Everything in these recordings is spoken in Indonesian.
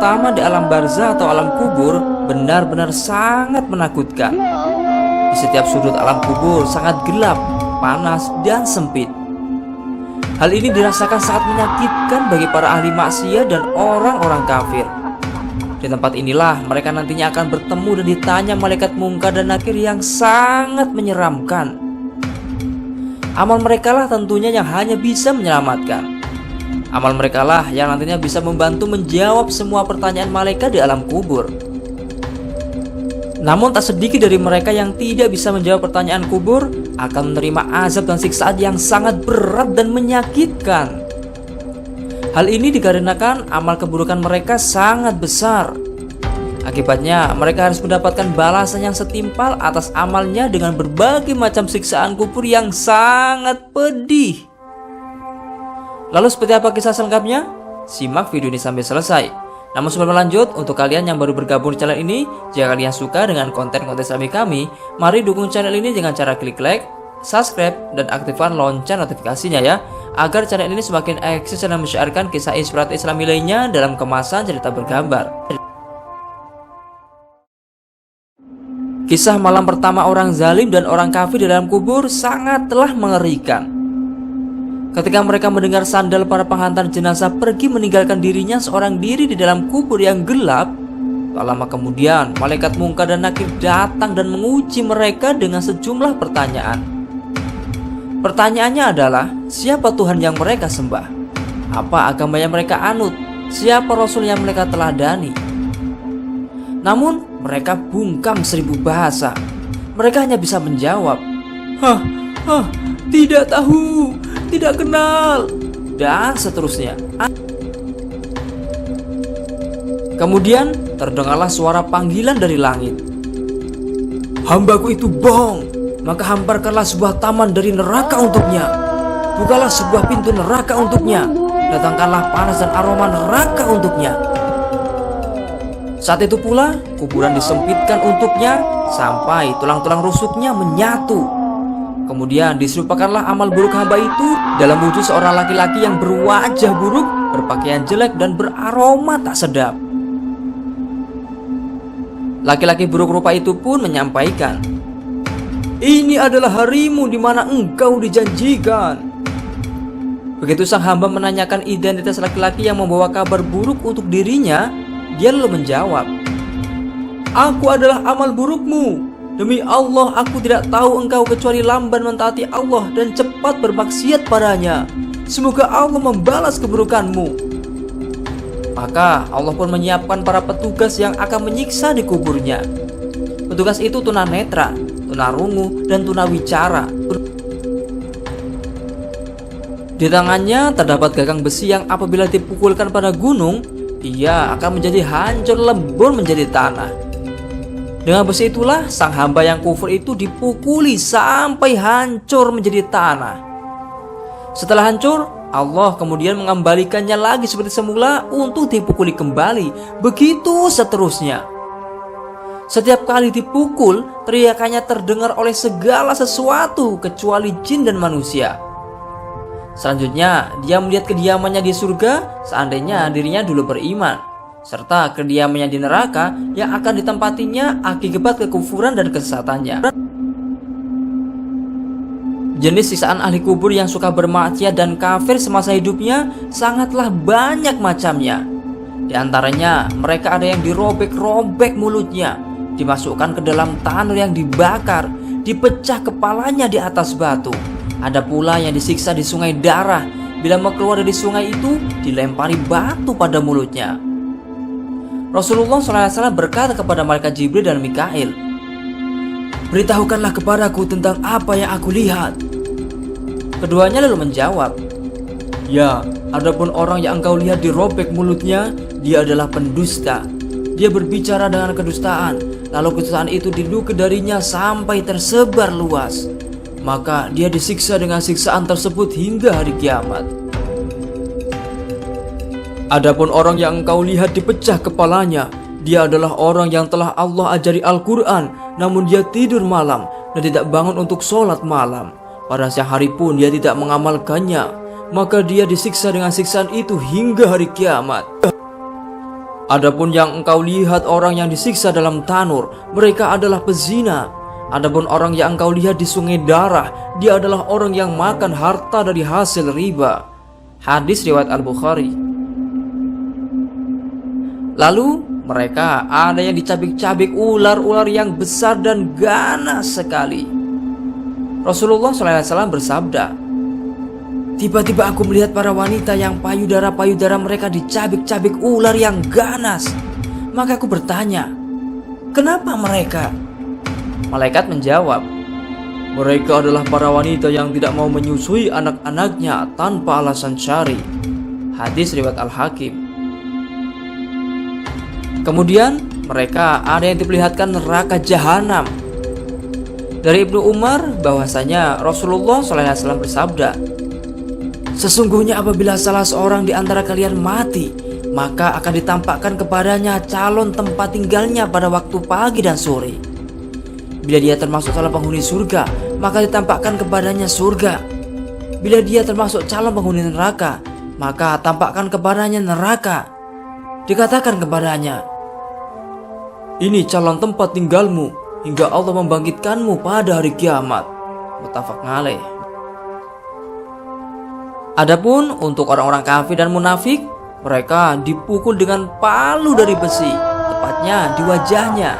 pertama di alam barzah atau alam kubur benar-benar sangat menakutkan. Di setiap sudut alam kubur sangat gelap, panas, dan sempit. Hal ini dirasakan sangat menyakitkan bagi para ahli maksiat dan orang-orang kafir. Di tempat inilah mereka nantinya akan bertemu dan ditanya malaikat mungkar dan nakir yang sangat menyeramkan. Amal mereka lah tentunya yang hanya bisa menyelamatkan. Amal mereka lah yang nantinya bisa membantu menjawab semua pertanyaan malaikat di alam kubur. Namun tak sedikit dari mereka yang tidak bisa menjawab pertanyaan kubur akan menerima azab dan siksaan yang sangat berat dan menyakitkan. Hal ini dikarenakan amal keburukan mereka sangat besar. Akibatnya mereka harus mendapatkan balasan yang setimpal atas amalnya dengan berbagai macam siksaan kubur yang sangat pedih. Lalu seperti apa kisah selengkapnya? Simak video ini sampai selesai. Namun sebelum lanjut, untuk kalian yang baru bergabung di channel ini, jika kalian suka dengan konten-konten Islami kami, mari dukung channel ini dengan cara klik like, subscribe, dan aktifkan lonceng notifikasinya ya, agar channel ini semakin eksis dan menyiarkan kisah inspiratif Islami lainnya dalam kemasan cerita bergambar. Kisah malam pertama orang zalim dan orang kafir di dalam kubur sangatlah mengerikan. Ketika mereka mendengar sandal para penghantar jenazah pergi meninggalkan dirinya seorang diri di dalam kubur yang gelap, tak lama kemudian malaikat mungkar dan nakir datang dan menguji mereka dengan sejumlah pertanyaan. Pertanyaannya adalah, siapa Tuhan yang mereka sembah? Apa agama yang mereka anut? Siapa Rasul yang mereka teladani? Namun mereka bungkam 1000 bahasa. Mereka hanya bisa menjawab, tidak tahu, tidak kenal, dan seterusnya. Kemudian terdengarlah suara panggilan dari langit. Hambaku itu bohong, maka hamparkanlah sebuah taman dari neraka untuknya. Bukalah sebuah pintu neraka untuknya. Datangkanlah panas dan aroma neraka untuknya. Saat itu pula kuburan disempitkan untuknya sampai tulang-tulang rusuknya menyatu. Kemudian diserupakanlah amal buruk hamba itu dalam wujud seorang laki-laki yang berwajah buruk, berpakaian jelek, dan beraroma tak sedap. Laki-laki buruk rupa itu pun menyampaikan, "Ini adalah harimu di mana engkau dijanjikan." Begitu sang hamba menanyakan identitas laki-laki yang membawa kabar buruk untuk dirinya, dia lalu menjawab, "Aku adalah amal burukmu. Demi Allah, aku tidak tahu engkau kecuali lamban mentaati Allah dan cepat bermaksiat padanya. Semoga Allah membalas keburukanmu." Maka Allah pun menyiapkan para petugas yang akan menyiksa di kuburnya. Petugas itu tunanetra, tunarungu, dan tunawicara. Di tangannya terdapat gagang besi yang apabila dipukulkan pada gunung, ia akan menjadi hancur lebur menjadi tanah. Dengan besi itulah sang hamba yang kufur itu dipukuli sampai hancur menjadi tanah. Setelah hancur, Allah kemudian mengembalikannya lagi seperti semula untuk dipukuli kembali. Begitu seterusnya. Setiap kali dipukul, teriakannya terdengar oleh segala sesuatu kecuali jin dan manusia. Selanjutnya, dia melihat kediamannya di surga seandainya dirinya dulu beriman, serta kediamannya di neraka yang akan ditempatinya akibat kekufuran dan kesesatannya. Jenis siksaan ahli kubur yang suka bermaksiat dan kafir semasa hidupnya sangatlah banyak macamnya. Di antaranya, mereka ada yang dirobek-robek mulutnya, dimasukkan ke dalam tanur yang dibakar, dipecah kepalanya di atas batu. Ada pula yang disiksa di sungai darah. Bila mau keluar dari sungai itu, dilempari batu pada mulutnya. Rasulullah SAW berkata kepada malaikat Jibril dan Mikail, "Beritahukanlah kepadaku tentang apa yang aku lihat." Keduanya lalu menjawab, "Ya, adapun orang yang engkau lihat dirobek mulutnya, dia adalah pendusta. Dia berbicara dengan kedustaan, lalu kedustaan itu dinukil darinya sampai tersebar luas. Maka dia disiksa dengan siksaan tersebut hingga hari kiamat. Adapun orang yang engkau lihat dipecah kepalanya, dia adalah orang yang telah Allah ajari Al-Quran, namun dia tidur malam dan tidak bangun untuk sholat malam. Pada siang hari pun dia tidak mengamalkannya, maka dia disiksa dengan siksaan itu hingga hari kiamat. Adapun yang engkau lihat orang yang disiksa dalam tanur, mereka adalah pezina. Adapun orang yang engkau lihat di sungai darah, dia adalah orang yang makan harta dari hasil riba. Hadis riwayat Al-Bukhari. Lalu mereka ada yang dicabik-cabik ular-ular yang besar dan ganas sekali. Rasulullah SAW bersabda, tiba-tiba aku melihat para wanita yang payudara-payudara mereka dicabik-cabik ular yang ganas. Maka aku bertanya, kenapa mereka? Malaikat menjawab, mereka adalah para wanita yang tidak mau menyusui anak-anaknya tanpa alasan syar'i. Hadis riwayat Al-Hakim. Kemudian mereka ada yang diperlihatkan neraka jahanam. Dari Ibnu Umar bahwasanya Rasulullah SAW bersabda, sesungguhnya apabila salah seorang di antara kalian mati, maka akan ditampakkan kepadanya calon tempat tinggalnya pada waktu pagi dan sore. Bila dia termasuk calon penghuni surga, maka ditampakkan kepadanya surga. Bila dia termasuk calon penghuni neraka, maka tampakkan kepadanya neraka. Dikatakan kepadanya, ini calon tempat tinggalmu hingga Allah membangkitkanmu pada hari kiamat. Muttafaq alaih. Adapun untuk orang-orang kafir dan munafik, mereka dipukul dengan palu dari besi, tepatnya di wajahnya.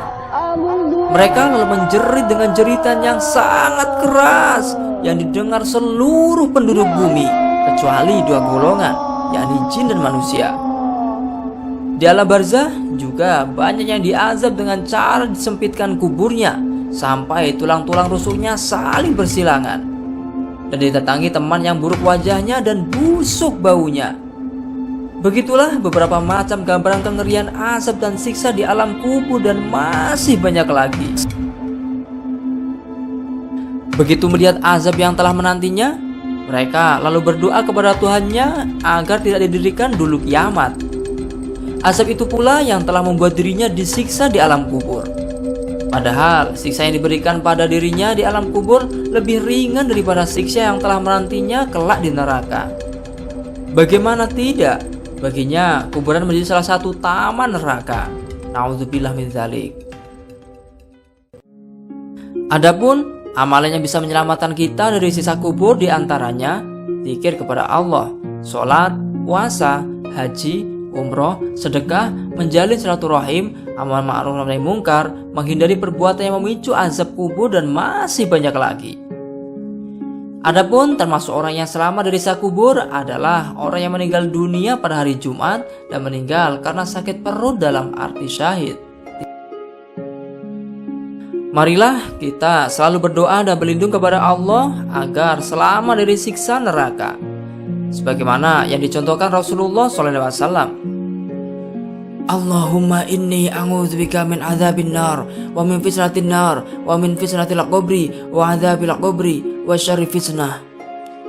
Mereka lalu menjerit dengan jeritan yang sangat keras yang didengar seluruh penduduk bumi kecuali dua golongan, yakni jin dan manusia. Di alam barzah juga banyak yang diazab dengan cara disempitkan kuburnya sampai tulang-tulang rusuknya saling bersilangan, dan didatangi teman yang buruk wajahnya dan busuk baunya. Begitulah beberapa macam gambaran kengerian azab dan siksa di alam kubur dan masih banyak lagi. Begitu melihat azab yang telah menantinya, mereka lalu berdoa kepada Tuhannya agar tidak didirikan dulu kiamat. Azab itu pula yang telah membuat dirinya disiksa di alam kubur. Padahal siksa yang diberikan pada dirinya di alam kubur lebih ringan daripada siksa yang telah menantinya kelak di neraka. Bagaimana tidak? Baginya kuburan menjadi salah satu taman neraka. Nauzubillah min dzalik. Adapun amalan yang bisa menyelamatkan kita dari siksa kubur diantaranya zikir kepada Allah, sholat, puasa, haji, umroh, sedekah, menjalin silaturahim, amal ma'ruf nahi mungkar, menghindari perbuatan yang memicu azab kubur dan masih banyak lagi. Adapun termasuk orang yang selamat dari siksa kubur adalah orang yang meninggal dunia pada hari Jumat dan meninggal karena sakit perut dalam arti syahid. Marilah kita selalu berdoa dan berlindung kepada Allah agar selamat dari siksa neraka, sebagaimana yang dicontohkan Rasulullah SAW. Allahumma inni a'udzubika min adzabin nar wa min fitnatin nar wa min fitnatil qabri wa adzabil qabri wa syarri fitnah.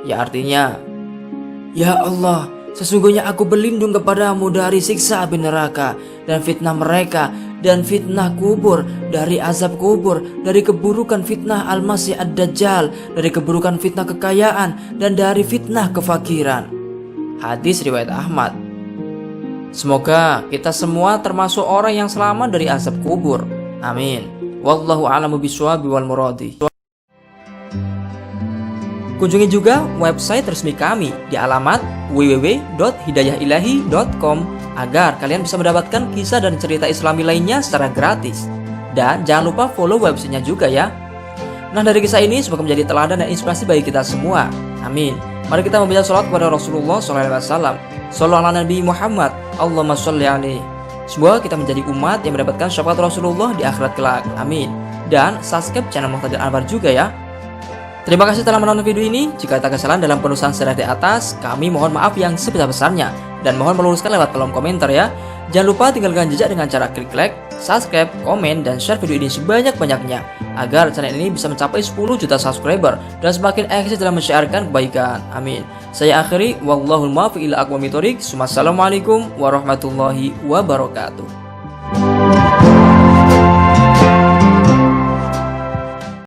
Ya, artinya, ya Allah, sesungguhnya aku berlindung kepadamu dari siksa api neraka dan fitnah mereka, dan fitnah kubur, dari azab kubur, dari keburukan fitnah Al-Masih Ad-Dajjal, dari keburukan fitnah kekayaan, dan dari fitnah kefakiran. Hadis riwayat Ahmad. Semoga kita semua termasuk orang yang selamat dari azab kubur. Amin. Wallahu a'lamu bishawab wal muradi. Kunjungi juga website resmi kami di alamat www.hidayahilahi.com agar kalian bisa mendapatkan kisah dan cerita Islami lainnya secara gratis. Dan jangan lupa follow websitenya juga ya. Nah, dari kisah ini semoga menjadi teladan dan inspirasi bagi kita semua. Amin. Mari kita membaca salawat kepada Rasulullah SAW. Shallallahu ala Nabi Muhammad. Allahumma sholli alaihi. Semoga kita menjadi umat yang mendapatkan syafaat Rasulullah di akhirat kelak. Amin. Dan subscribe channel Muqtadir Anwar juga ya. Terima kasih telah menonton video ini. Jika ada kesalahan dalam penulisan secara di atas, kami mohon maaf yang sebesar-besarnya dan mohon meluruskan lewat kolom komentar ya. Jangan lupa tinggalkan jejak dengan cara klik like, subscribe, komen, dan share video ini sebanyak-banyaknya agar channel ini bisa mencapai 10 juta subscriber dan semakin eksis dalam mensiarkan kebaikan. Amin. Saya akhiri, wallahul muwaffiq ila aqwamit thoriq. Wassalamualaikum warahmatullahi wabarakatuh.